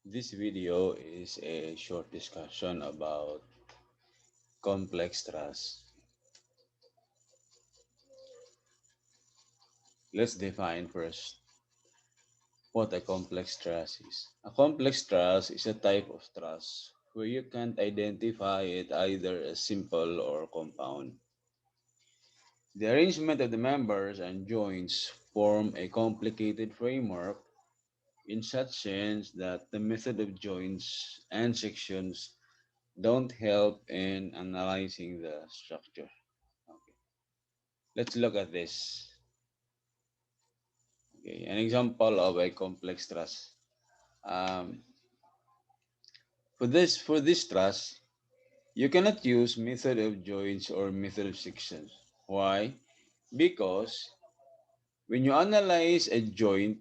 This video is a short discussion about complex trust. Let's define first what a complex trust is. A complex trust is a type of trust where you can't identify it either as simple or compound. The arrangement of the members and joints form a complicated framework in such sense that the method of joints and sections don't help in analyzing the structure. Okay. Let's look at this. Okay, an example of a complex truss. Um, for this truss, you cannot use method of joints or method of sections. Why? Because when you analyze a joint,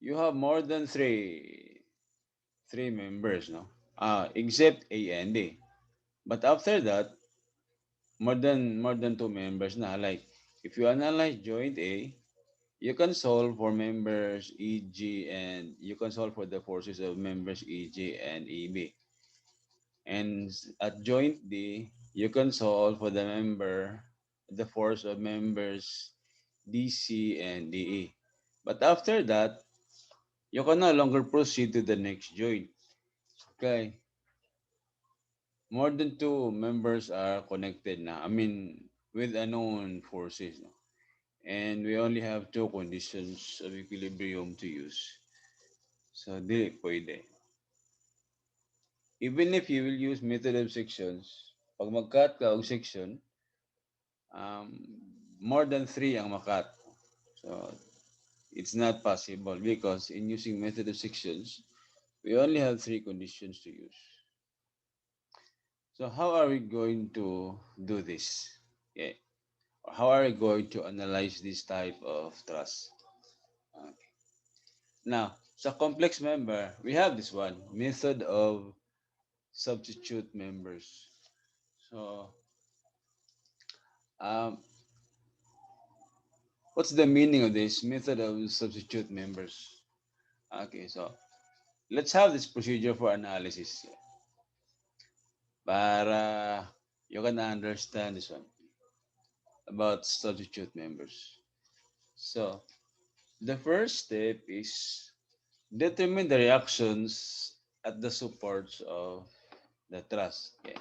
you have more than three members, no? Except A and D. But after that, more than two members na. Like if you analyze joint A, you can solve for members EG and you can solve for the forces of members EG and EB. And at joint D, you can solve for the force of members DC and DE. But after that, you can no longer proceed to the next joint. Okay. More than two members are connected na. I mean, with unknown forces. No? And we only have two conditions of equilibrium to use. So, di pwede. Even if you will use method of sections, pag mag-cut ka og section, um, more than three ang makat. So, it's not possible because in using method of sections, we only have three conditions to use. So, how are we going to do this? Okay. How are we going to analyze this type of trust? Okay. Now, sa complex member, we have this one, method of substitute members. So, um, what's the meaning of this method of substitute members? Okay, so let's have this procedure for analysis para you can understand this one about substitute members. So, the first step is determine the reactions at the supports of the truss. Okay.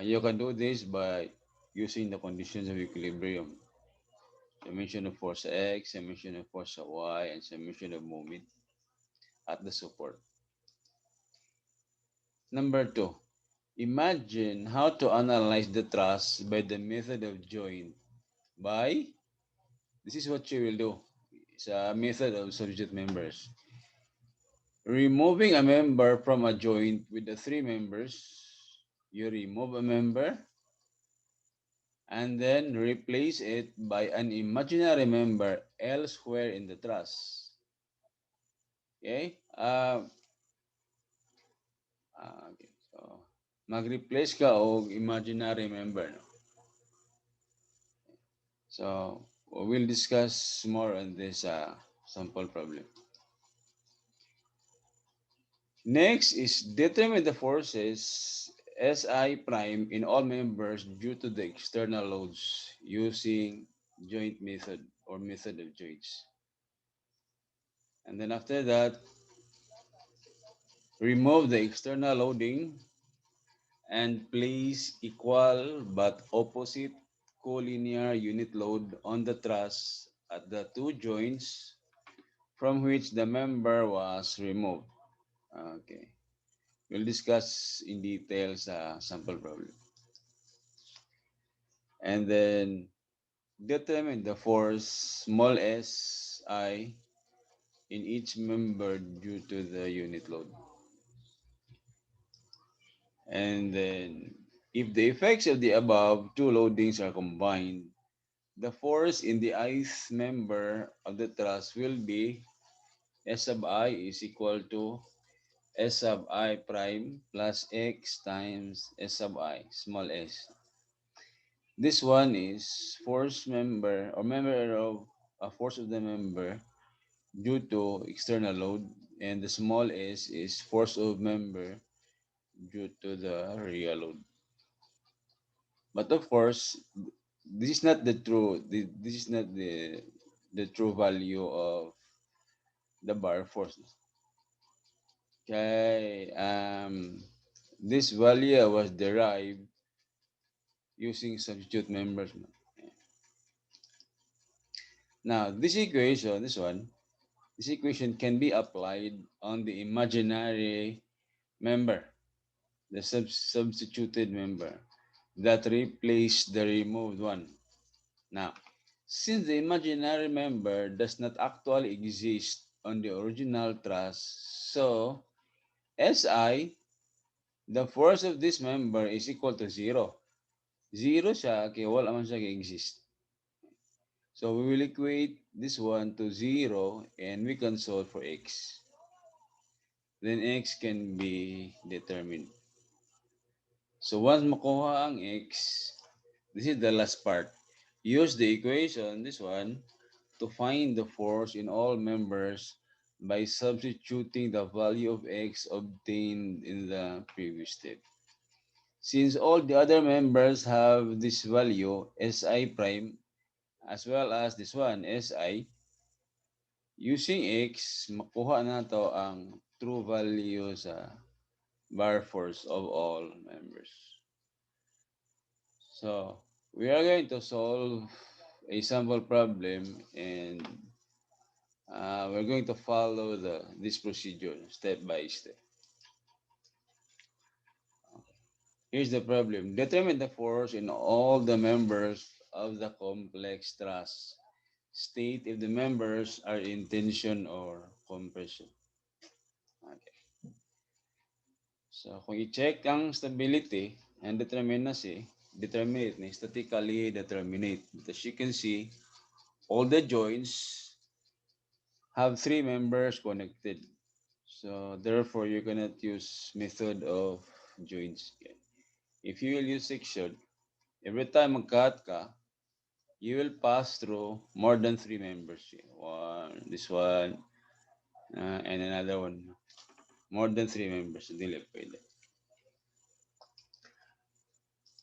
You can do this by using the conditions of equilibrium. Summation of force X, summation of force Y, and summation of moment at the support. Number two, imagine how to analyze the truss by the method of joint. By, this is what you will do. It's a method of substitute members. Removing a member from a joint with the three members, you remove a member and then replace it by an imaginary member elsewhere in the truss. Okay? Okay. So, mag-replace ka o imaginary member. No? So, we'll discuss more on this sample problem. Next is determine the forces SI prime in all members due to the external loads using joint method or method of joints. And then after that, remove the external loading and place equal but opposite collinear unit load on the truss at the two joints from which the member was removed. Okay. We'll discuss in detail sa sample problem. And then determine the force small s I in each member due to the unit load. And then if the effects of the above two loadings are combined, the force in the ith member of the truss will be S sub I is equal to S sub I prime plus X times S sub I, small s. This one is force member or member of a force of the member due to external load and the small s is force of member due to the real load. But of course, this is not the true. This is not the true value of the bar force. Okay, this value was derived using substitute members. Now, this equation can be applied on the imaginary member, the substituted member that replaced the removed one. Now, since the imaginary member does not actually exist on the original truss, so SI, the force of this member is equal to zero. Zero siya, kaya wala man siya exist. So we will equate this one to zero and we can solve for x. Then x can be determined. So once makuha ang x, this is the last part. Use the equation, this one, to find the force in all members by substituting the value of x obtained in the previous step. Since all the other members have this value, Si prime, as well as this one, Si, using x, makuha na to ang true value sa bar force of all members. So, we are going to solve a sample problem and we're going to follow this procedure step by step. Here's the problem. Determine the force in all the members of the complex truss. State if the members are in tension or compression. Okay. So, kung i-check ang stability and determinate na statically determinate. But as you can see, all the joints have three members connected. So, therefore, you cannot use method of joints. If you will use section, every time mag-cut ka, you will pass through more than three members. One, this one, and another one. More than three members. Hindi pwede.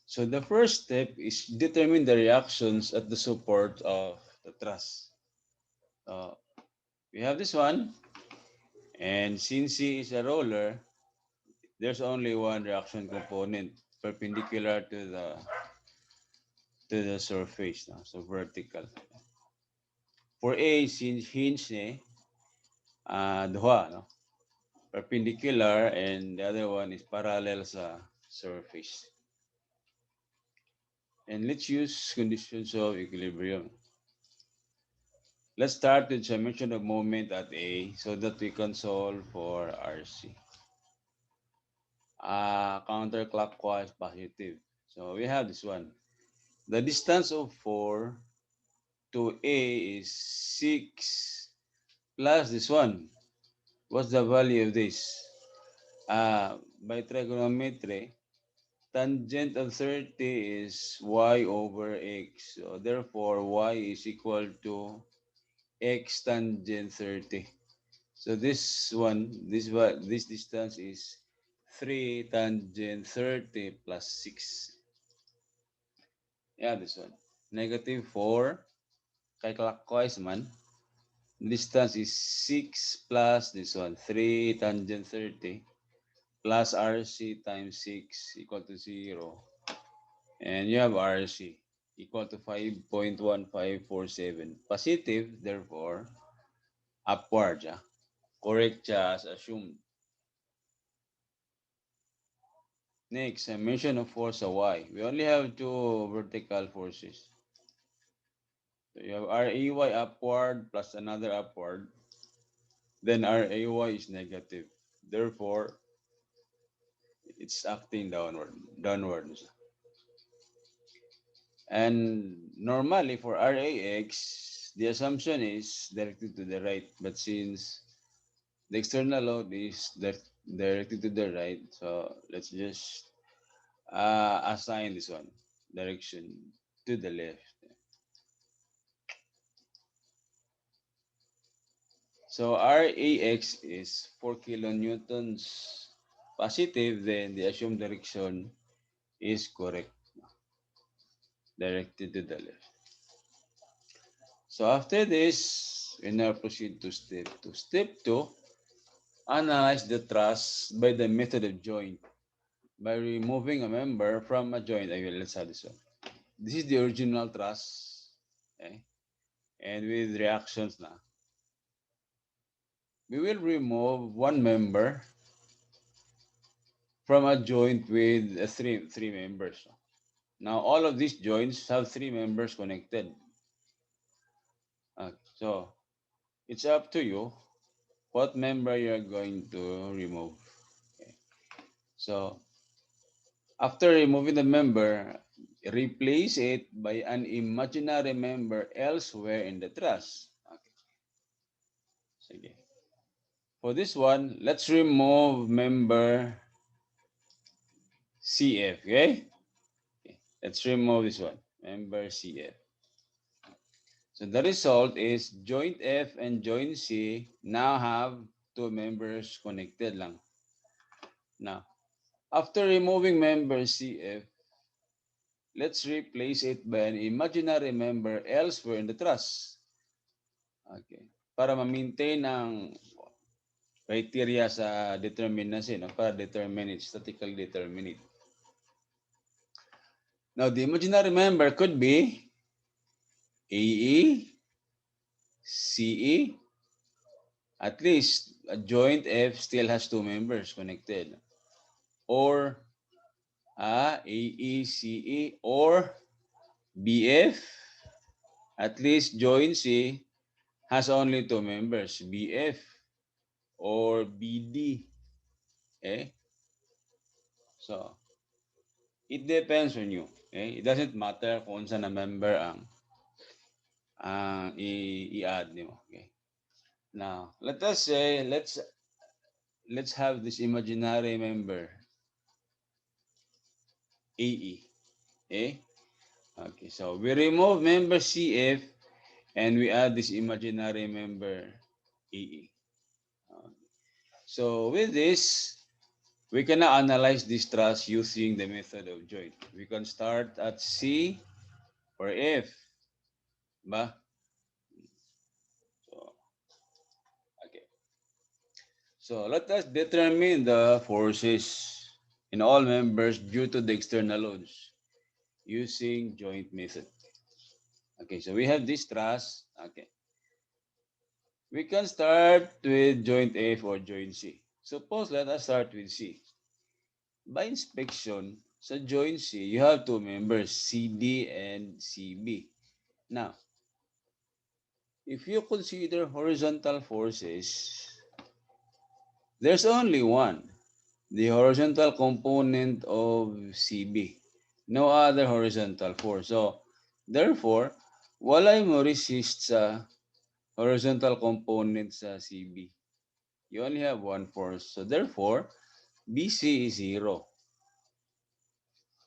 So the first step is determine the reactions at the support of the truss. So we have this one, and since C is a roller, there's only one reaction component perpendicular to the surface. No? So vertical. For A, since hinge duha, no? Perpendicular, and the other one is parallel sa surface. And let's use conditions of equilibrium. Let's start with summation of moment at A so that we can solve for RC. Counterclockwise positive. So we have this one. The distance of 4 to A is 6 plus this one. What's the value of this? By trigonometry, tangent of 30 is y over x. So therefore, y is equal to x tangent 30. So this one, this distance is 3 tangent 30 plus 6. Yeah, this one. Negative 4. Kay clockwise man. Distance is 6 plus this one. 3 tangent 30 plus RC times 6 equal to 0. And you have RC equal to 5.1547. Positive, therefore, upward. Yeah? Correct siya as assumed. Next, I mentioned of force a y. We only have two vertical forces. So you have RAY upward plus another upward. Then RAY is negative. Therefore, it's acting downward. Downwards. And normally for RAX, the assumption is directed to the right. But since the external load is directed to the right, so let's just assign this one direction to the left. So RAX is 4 kilonewtons positive, then the assumed direction is correct, directed to the left. So after this, we now proceed to step 2. Step 2, analyze the truss by the method of joint. By removing a member from a joint, I will, let's have this one. This is the original truss, okay? And with reactions now. We will remove one member from a joint with three members. Now all of these joints have three members connected. So it's up to you what member you're going to remove. Okay. So after removing the member, replace it by an imaginary member elsewhere in the truss. Okay. Sige. For this one, let's remove member CF. Okay? Okay. Let's remove this one, member CF. So the result is joint F and joint C now have two members connected lang. Now, after removing member CF, let's replace it by an imaginary member elsewhere in the truss. Okay. Para ma-maintain ang criteria sa determinacy, no? Para determine it, statically determine it. Now, the imaginary member could be AE, CE. At least a joint F still has two members connected. Or AECE or BF. At least joint C has only two members, BF or BD. Okay? So, it depends on you. Okay? It doesn't matter kung saan na member ang i-add nimo. Okay? Now, let us say, let's have this imaginary member, AE. Okay? Okay, so we remove member CF and we add this imaginary member AE. So with this, we can now analyze this truss using the method of joint. We can start at C or F. Ba? So, okay. So let us determine the forces in all members due to the external loads using joint method. Okay, so we have this truss. Okay. We can start with joint F or joint C. Suppose let us start with C. By inspection, sa joint C, you have two members, CD and CB. Now, if you consider horizontal forces, there's only one, the horizontal component of CB. No other horizontal force. So, therefore, walay mo resist sa horizontal component sa CB. You only have one force. So, therefore, BC is 0.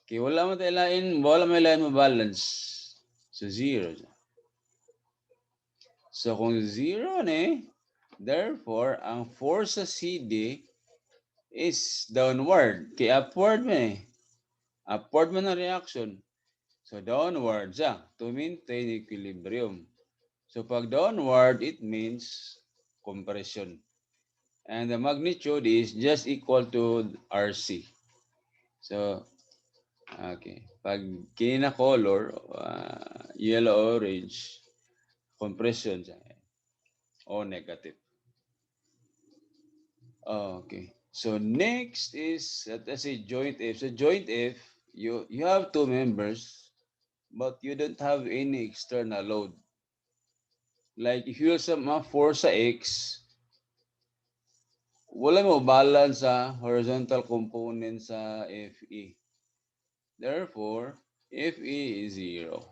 Okay, wala may lain mo balance. So, 0. So, kung 0 ni, therefore, ang force sa CD is downward. Kaya upward man eh. Upward man ang reaction. So, downward siya to maintain equilibrium. So, pag downward, it means compression. And the magnitude is just equal to RC. So, okay. Pag kina color, yellow, orange, compression siya. O negative. Okay. So next is, let us say joint F. So joint F, you have two members, but you don't have any external load. Like if you have some force sa X, wala mo balance sa horizontal component sa FE. Therefore, FE is 0.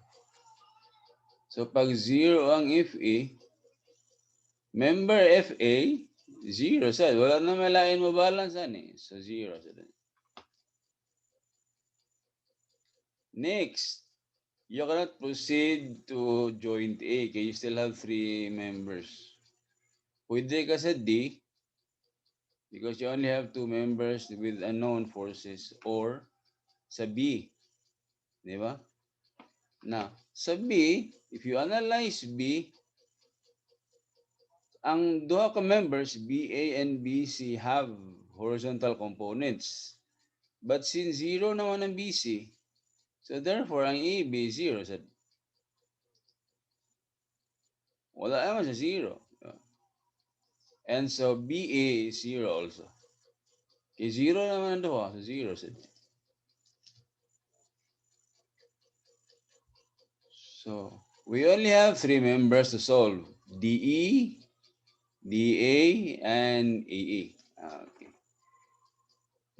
So pag 0 ang FE, member FA, 0 sa. Wala na malain mo balance ani. So 0 sa. Next, you cannot proceed to joint A because you still have three members. Pwede ka sa D because you only have two members with unknown forces or sa B. Di ba? Now, sa B, if you analyze B, ang duha ka members, BA and BC, have horizontal components. But since zero naman ang BC, so therefore ang AB zero. So, wala naman sa zero. And so BA is zero also. Okay, zero naman ang duha. So zero. So we only have three members to solve. DE, DA, and EE. Okay.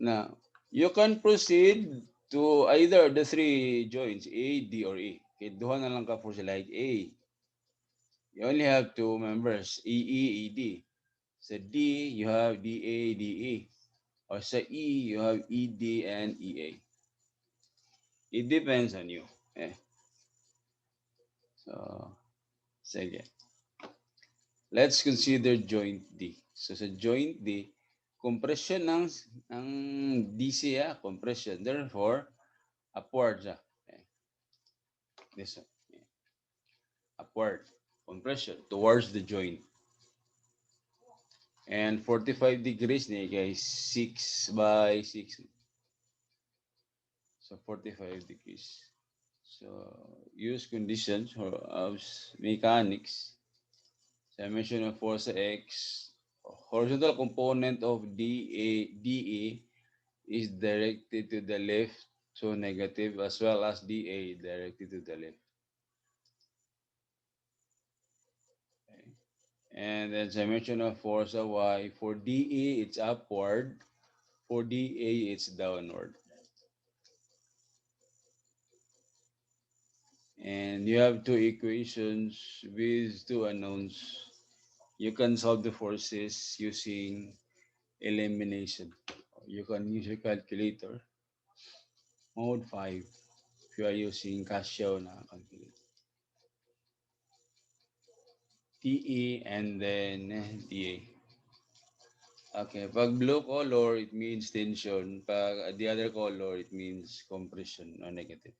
Now, you can proceed to either of the three joints, A, D, or E. Okay, duha na lang ka for like A. You only have two members, EE, ED. Sa D, you have DA, DE. Or sa E, you have ED and EA. It depends on you. Eh. So, sige. Let's consider joint D. So, sa joint D, compression ng DC, compression. Therefore, upward siya. Okay. This one. Yeah. Upward. Compression towards the joint. And 45 degrees niya guys, 6 by 6. So, 45 degrees. So, use conditions of mechanics. Summation of force X. Horizontal component of DE is directed to the left, so negative, as well as DA directed to the left. Okay. And then summation of force of Y. For DE, it's upward. For DA, it's downward. And you have two equations with two unknowns. You can solve the forces using elimination. You can use a calculator. Mode 5 if you are using Casio na calculator. TE and then DA. Okay, pag blue color, it means tension. Pag the other color, it means compression or negative.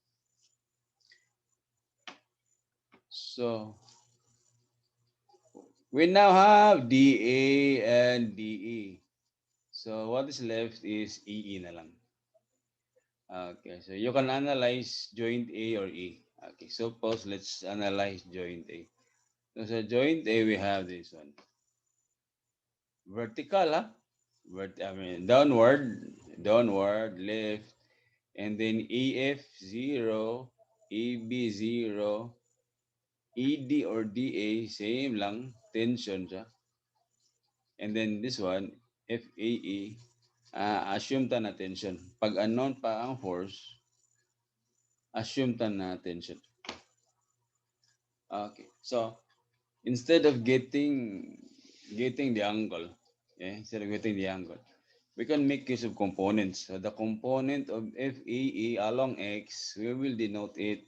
So, we now have DA and DE. So, what is left is EE na lang. Okay, so you can analyze joint A or E. Okay, suppose let's analyze joint A. So, joint A, we have this one. Vertical, downward, left, and then EF 0, EB 0, ED or DA, same lang, tension siya. And then this one, FAE, assume ta na tension. Pag unknown pa ang force, assume ta na tension. Okay, so instead of getting the angle, instead of getting the angle, we can make use of components. So the component of FAE along X, we will denote it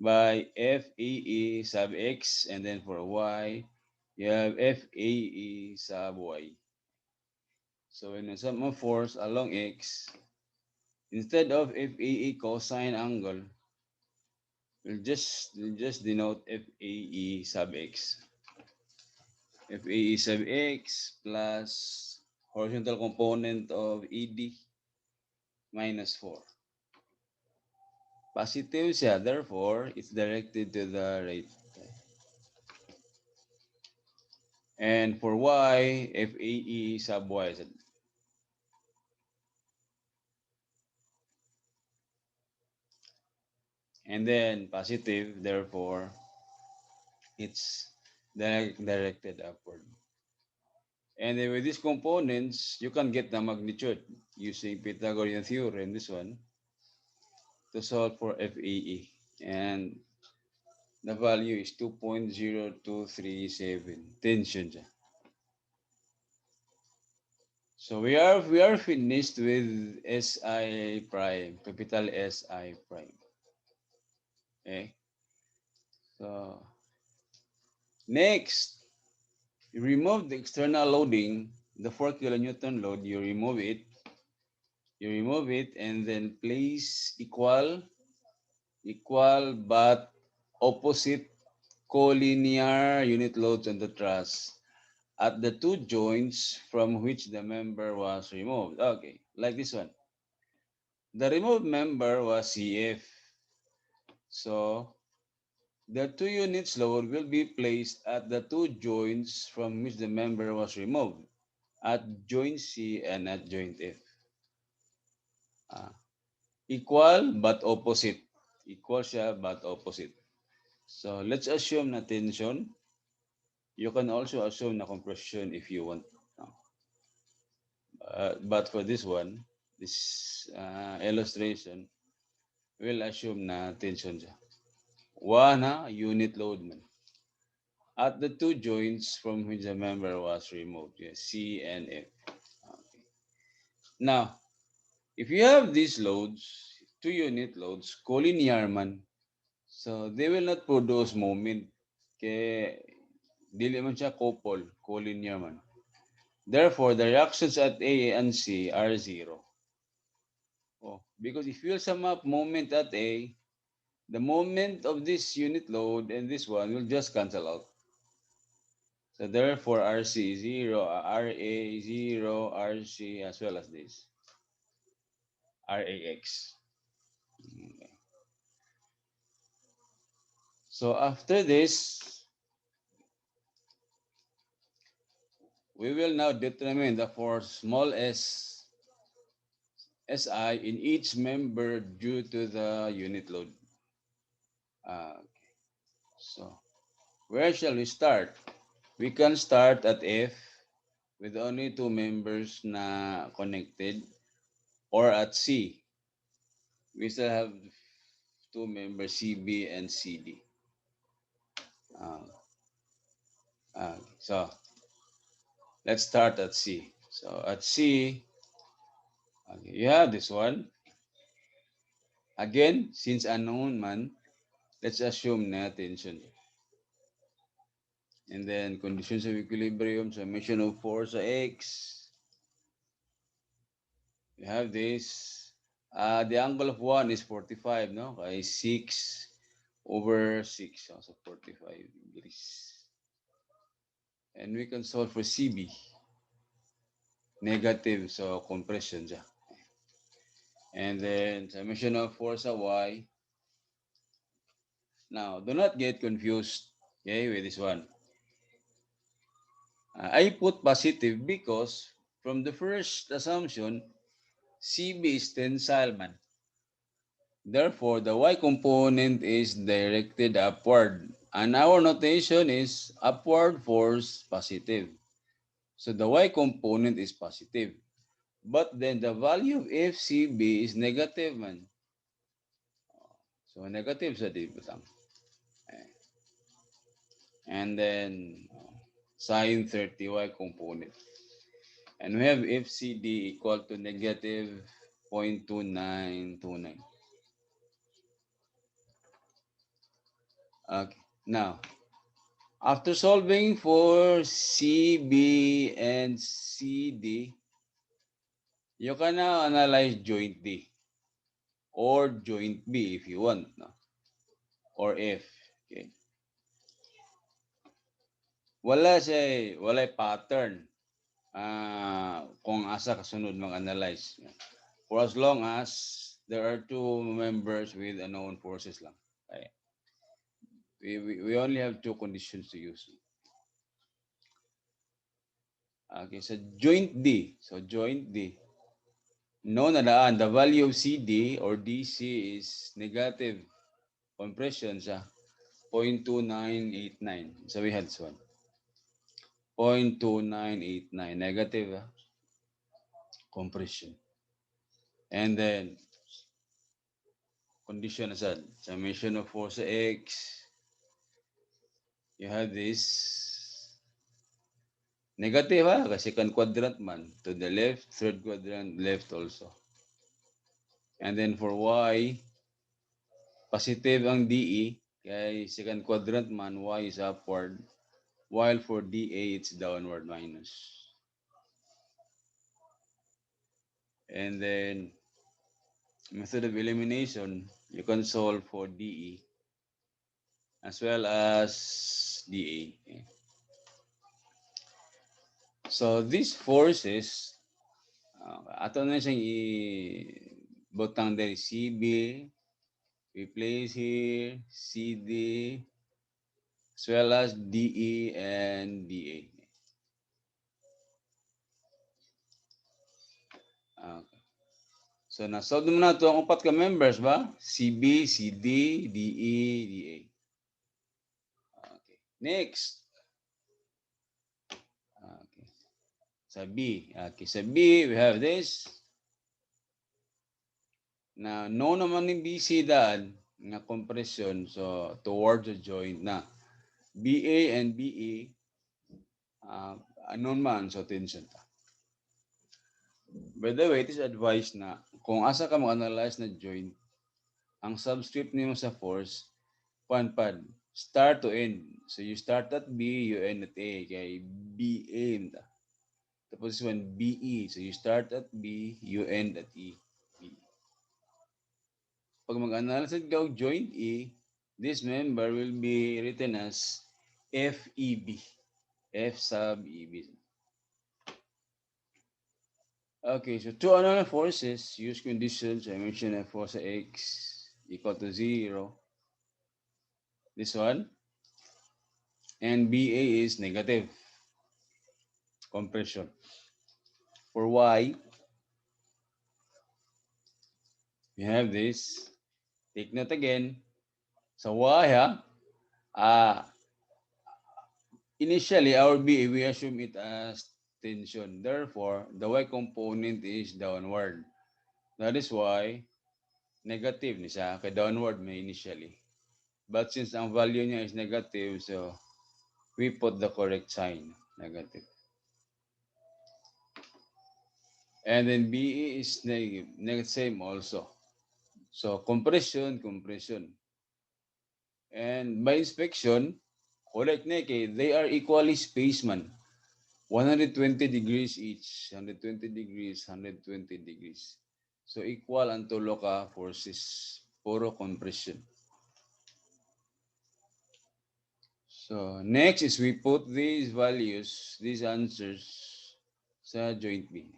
by FAE sub X, and then for Y, you have FAE sub Y. So when you sum of force along X, instead of FAE cosine angle, we'll just denote FAE sub X. FAE sub X plus horizontal component of ED minus 4. Positive siya, therefore, it's directed to the right. And for Y, FAE sub Y. And then positive, therefore, it's directed upward. And then with these components, you can get the magnitude using Pythagorean theorem, this one, to solve for FAE. And the value is 2.0237 tension siya. So we are finished with SI prime, capital SI prime. Okay. So next, You remove the external loading, the 4 kilonewton load, you remove it, and then place equal but opposite collinear unit loads on the truss at the two joints from which the member was removed. Okay, like this one. The removed member was CF. So the two units load will be placed at the two joints from which the member was removed, at joint C and at joint F. Ah, equal but opposite. Equal siya but opposite. So let's assume na tension. You can also assume na compression if you want. No. But for this one, this illustration, we'll assume na tension siya. One unit load man. At the two joints from which the member was removed, yes, C and F. Okay. Now, if you have these loads, two unit loads, collinear man, so they will not produce moment. Kaya dili man siya couple, collinear man. Therefore, the reactions at A and C are zero. Oh, because if you sum up moment at A, the moment of this unit load and this one will just cancel out. So therefore, RC is 0, RA 0, RC as well as this, RAX. Okay. So after this, we will now determine the force small s SI in each member due to the unit load. Okay. So where shall we start? We can start at F with only two members na connected, or at C. We still have two members CB and CD. Uh, so let's start at C. So at C, okay, you have this one. Again, since unknown man, let's assume na tension. And then conditions of equilibrium, summation of force sa X. You have this. The angle of 1 is 45, no? Kaya 6 over 6. So 45 degrees. And we can solve for CB. Negative, so compression siya. And then summation of force sa Y. Now, do not get confused, okay, with this one. I put positive because from the first assumption, CB is tensile man. Therefore, the Y component is directed upward. And our notation is upward force positive. So the Y component is positive. But then the value of FCB is negative man. So negative sa di butang. And then sine 30 Y component. And we have FCD equal to negative 0.2929. Okay. Now, after solving for CB and CD, you can now analyze joint D or joint B if you want, no? Or F. Okay. Wala pattern kung asa kasunod mag-analyze. For as long as there are two members with unknown forces lang. Okay. We only have two conditions to use. Okay, so joint D. So joint D. No na daan, the value of CD or DC is negative compression sa 0.2989. So we had this one. 0.2989 negative compression. And then condition aside, summation of force X, you have this negative kasi second quadrant man to the left, third quadrant left also. And then for Y, positive ang DE, kay second quadrant man, Y is upward. while for dA it's downward minus. And then method of elimination, you can solve for dE as well as dA. Okay. So these forces, ato na siyang butang dali CB, we place here CD as well as DE and DA. Okay. So na-solve naman na ito ang upat ka members ba? CB, CD, DE, DA. Okay. Next. Okay. Sa B. Okay. Sa B, we have this. Na no naman ni BC daan na compression. So, towards the joint na. BA and BE, anon man, so tension ta. By the way, it is advised na kung asa ka mag-analyze na joint, ang subscript nimo sa force, panpad, start to end. So you start at B, you end at A. Kay BA ta. Tapos this one, BE. So you start at B, you end at E. B. Pag mag-analyze ka og joint E, this member will be written as FEB. F sub EB. Okay, so two unknown forces, use conditions. I mentioned F force X equal to 0. This one. And BA is negative compression. For Y, we have this. Take note again. Sa Y, initially, our BA, we assume it as tension. Therefore, the Y component is downward. That is why negative ni siya. Kaya downward may initially. But since ang value niya is negative, so we put the correct sign, negative. And then BE is negative, same also. So compression, compression. And by inspection, correct na they are equally spaced man. 120 degrees each, 120 degrees, 120 degrees. So equal ang tulo ka forces, puro compression. So next is we put these values, these answers sa joint B.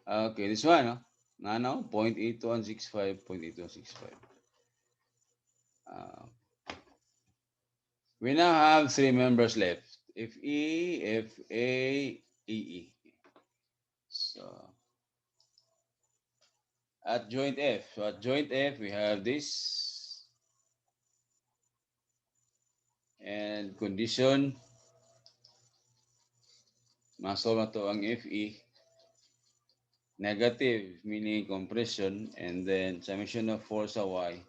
Okay, this one, no? Now, 0.8165, 0.8165. Uh, we now have three members left. FE, FA, EE. So, at joint F, so at joint F, we have this. And condition, masolve na to ang FE. Negative, meaning compression, and then summation of force sa Y.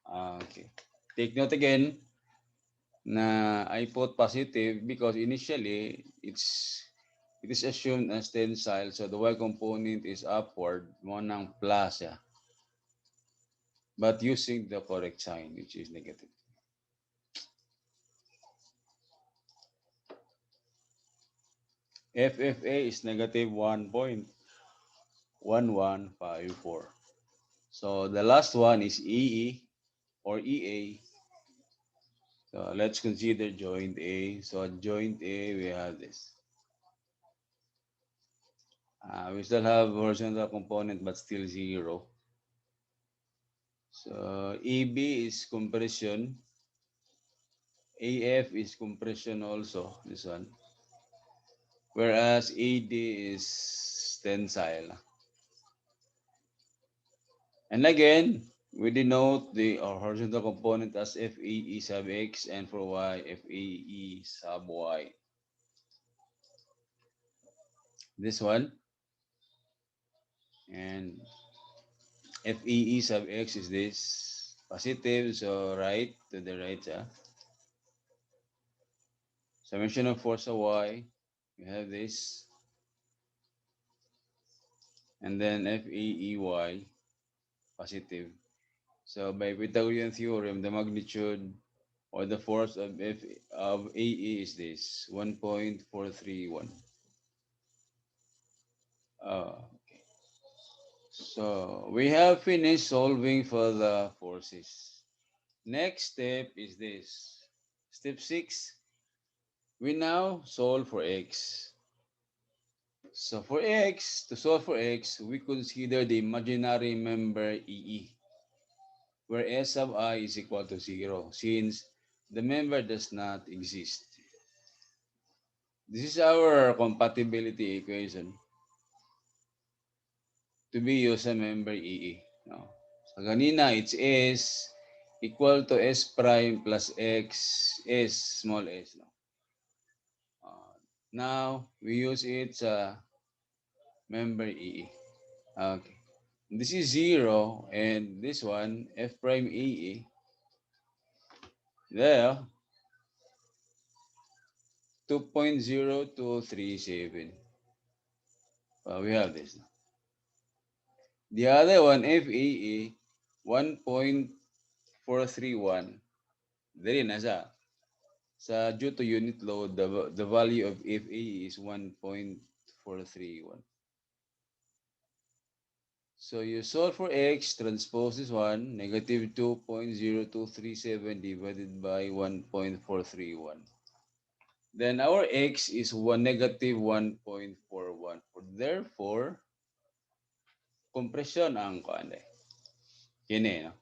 Okay. Take note again, na I put positive because initially it is assumed as tensile, so the Y component is upward, mo ng plus yeah. But using the correct sign, which is negative. FFA is negative 1.1154. So the last one is EE or EA. So let's consider joint A. So at joint A, we have this. We still have horizontal component, but still 0. So EB is compression. AF is compression also, this one. Whereas AD is tensile. And again, we denote the horizontal component as FEE sub X and for Y, FEE sub Y. This one. And FEE sub X is this positive, so right to the right. Summation of force of Y, we have this. And then FEEY, positive. So by Pythagorean theorem, the magnitude or the force of F of AE is this 1.431. Okay. So we have finished solving for the forces. Next step is this. Step 6, we now solve for x. So for x, to solve for x, we consider the imaginary member EE, where S sub I is equal to 0, since the member does not exist. This is our compatibility equation to be used sa member EE. No? So kanina, it's S equal to S prime plus X S small s. No? Now, we use it sa member EE. Okay. This is 0 and this one, F prime EE, there, 2.0237. We have this. The other one, FEE, 1.431. Dali na siya. Sa due to unit load, the value of FEE is 1.431. So you solve for x, transpose is 1, negative 2.0237 divided by 1.431. Then our x is 1 negative 1.41. Therefore, compression ang kuan eh. Kini, no?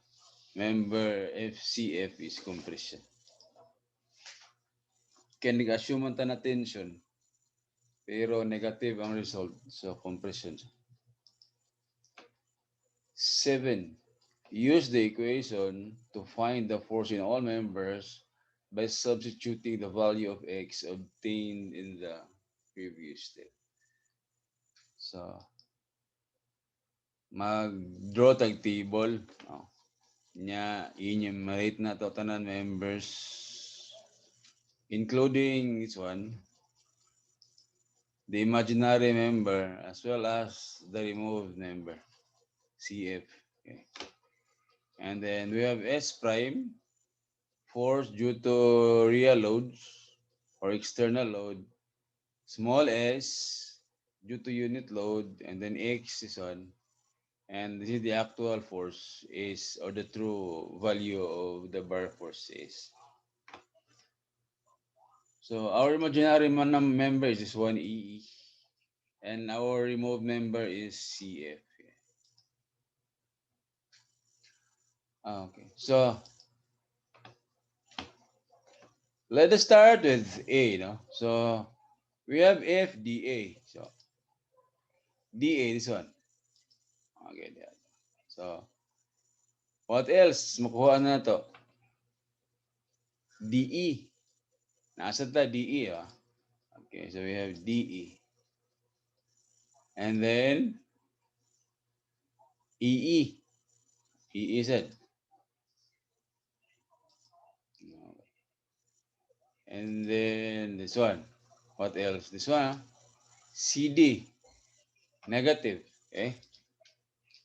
Member FCF is compression. Kaya nag-assume man ta na tension, pero negative ang result. So, compression. 7. Use the equation to find the force in all members by substituting the value of x obtained in the previous step. So, mag-draw tag table. Oh. Nya, enumerate na to tanan members, including this one, the imaginary member as well as the removed member, CF. Okay. And then we have S prime, force due to real loads or external load, small s due to unit load, and then X is on. And this is the actual force is, or the true value of the bar force is. So our imaginary member is this one EE, and our removed member is CF. Okay, so let us start with A. No? So we have FDA. So DA, this one. Okay, that. So what else? Makuha na to. DE. Nasa ta DE. Ah. Okay, so we have DE. And then EE. EE said. And then this one. What else? This one. Ah. CD. Negative. Okay.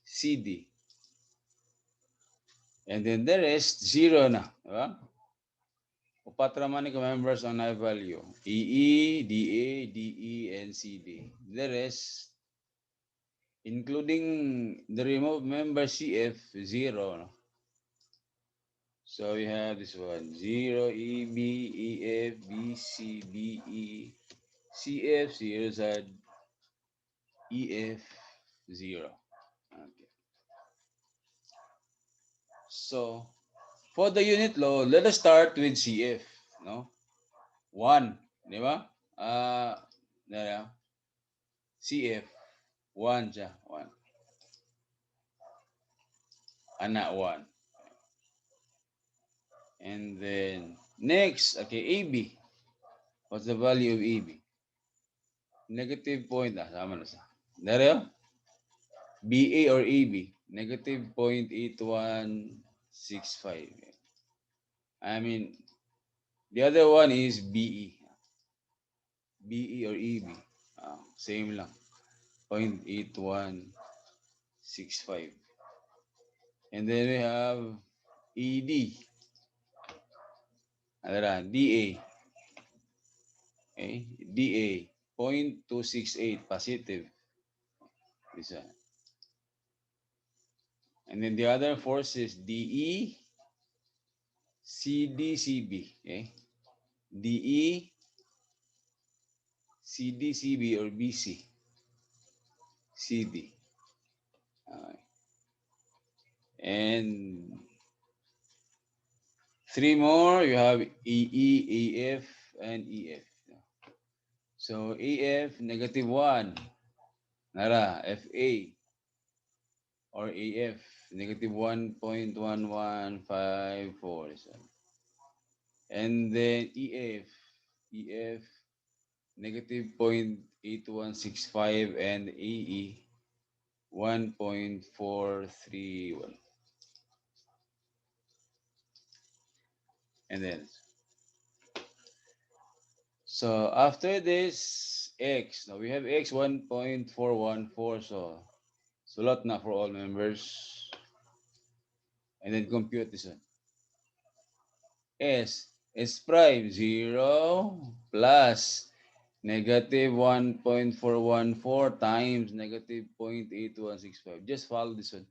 CD. And then the rest, zero na. Diba? Upat raman ni members ang na-value. EE, DA, DE, and CD. The rest, including the removed member CF, zero. No? So we have this one, 0, EB, EF, BC, BE, CF, 0, Z, EF, 0. Okay. So, for the unit load, let us start with CF. No? 1. Di ba? CF. 1 siya. 1. Anak 1. And then, next, okay, AB. What's the value of AB? Negative point. Sama na sa. There BA or AB. Negative 0.8165. I mean, the other one is BE. BE or EB. Same lang. 0.8165. And then we have ED. Ano DA. Okay? DA, 0.268 positive. This one. And then the other force is DE, CDCB. Okay? DE, CDCB or BC. CD. Okay. And three more, you have EE, AF, and EF. So AF, negative 1. Nara, FA or AF, negative 1.1154. And then EF, negative 0.8165, and AE, 1.431. And then, so after this X, now we have X 1.414, so lot na for all members. And then compute this one. S prime 0 plus negative 1.414 times negative 0.8165. Just follow this one.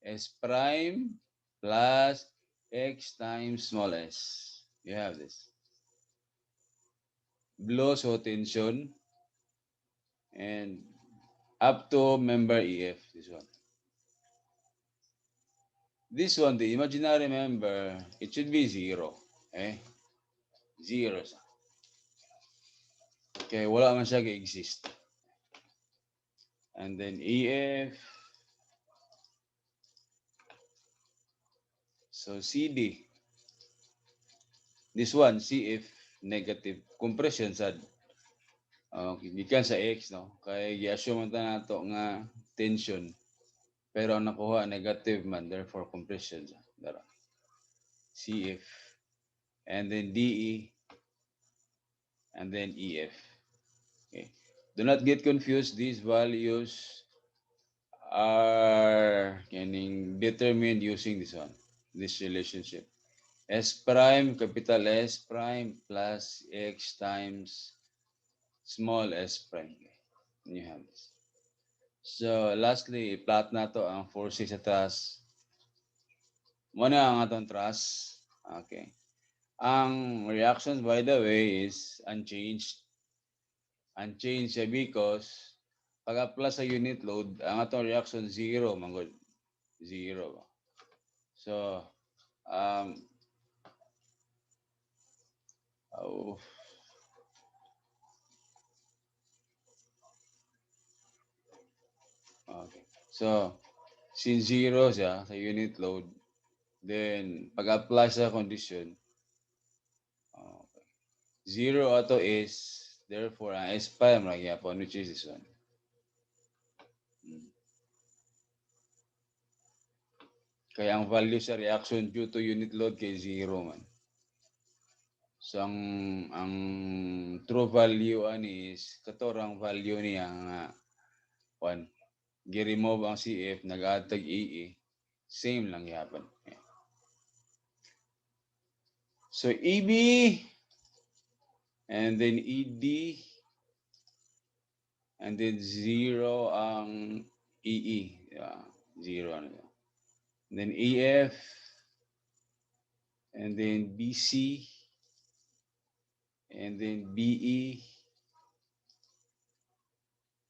S prime plus X times small s. You have this. Below, so tension, and up to member EF. This one. This one, the imaginary member, it should be 0. Eh? 0 siya. Okay, wala man siya exist. And then EF, so CD. This one, CF, negative. Compression sad. Okay, gikan sa X, no? Kaya gi-assume ta nato nga tension. Pero ang nakuha, negative man. Therefore, compression siya. Dara. CF. And then DE. And then EF. Okay. Do not get confused. These values are getting determined using this one, this relationship. S prime, capital S prime plus X times small s prime. And you have this. So lastly, plot na to ang forces sa taas. Muna ang atong truss. Okay. Ang reactions, by the way, is unchanged. Unchanged siya because pag-apply sa unit load, ang atong reaction zero, manggod. Zero. So, um, oh, okay. So, since zero siya sa unit load, then pag-apply sa condition, okay. Zero auto is, therefore, ang S5 magyapon, which is this one. Hmm. Kaya ang value sa reaction due to unit load kay zero man. So, ang true value is, katorang value niya nga, 1. Gi-remove ang CF, nag-add tag EE, same lang yapon. So, EB, and then ED, and then 0 ang EE. Yeah, 0 ano yan. And then EF, and then BC, and then BE,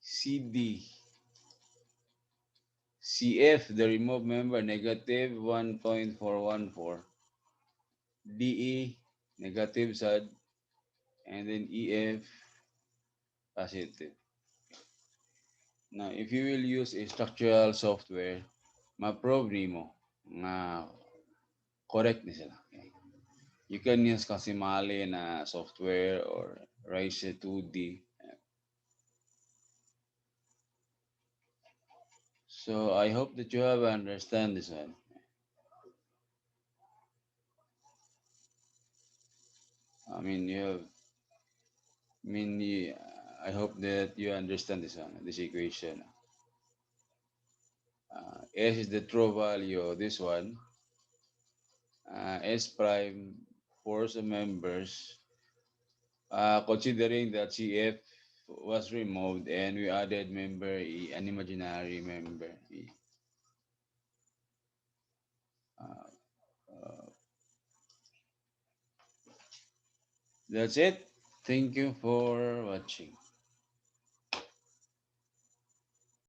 CD, CF, the removed member, negative 1.414, DE, negative sad, and then EF, positive. Now, if you will use a structural software, ma-prove mo nga correct ni sila. Okay? You can use Kasimali na software or Rise 2D. So I hope that you have understand this one. I mean, you have. I mean, I hope that you understand this one, this equation. S is the true value. This one, S prime force of members, considering that CF was removed and we added member E, an imaginary member E. Uh, uh, that's it. Thank you for watching.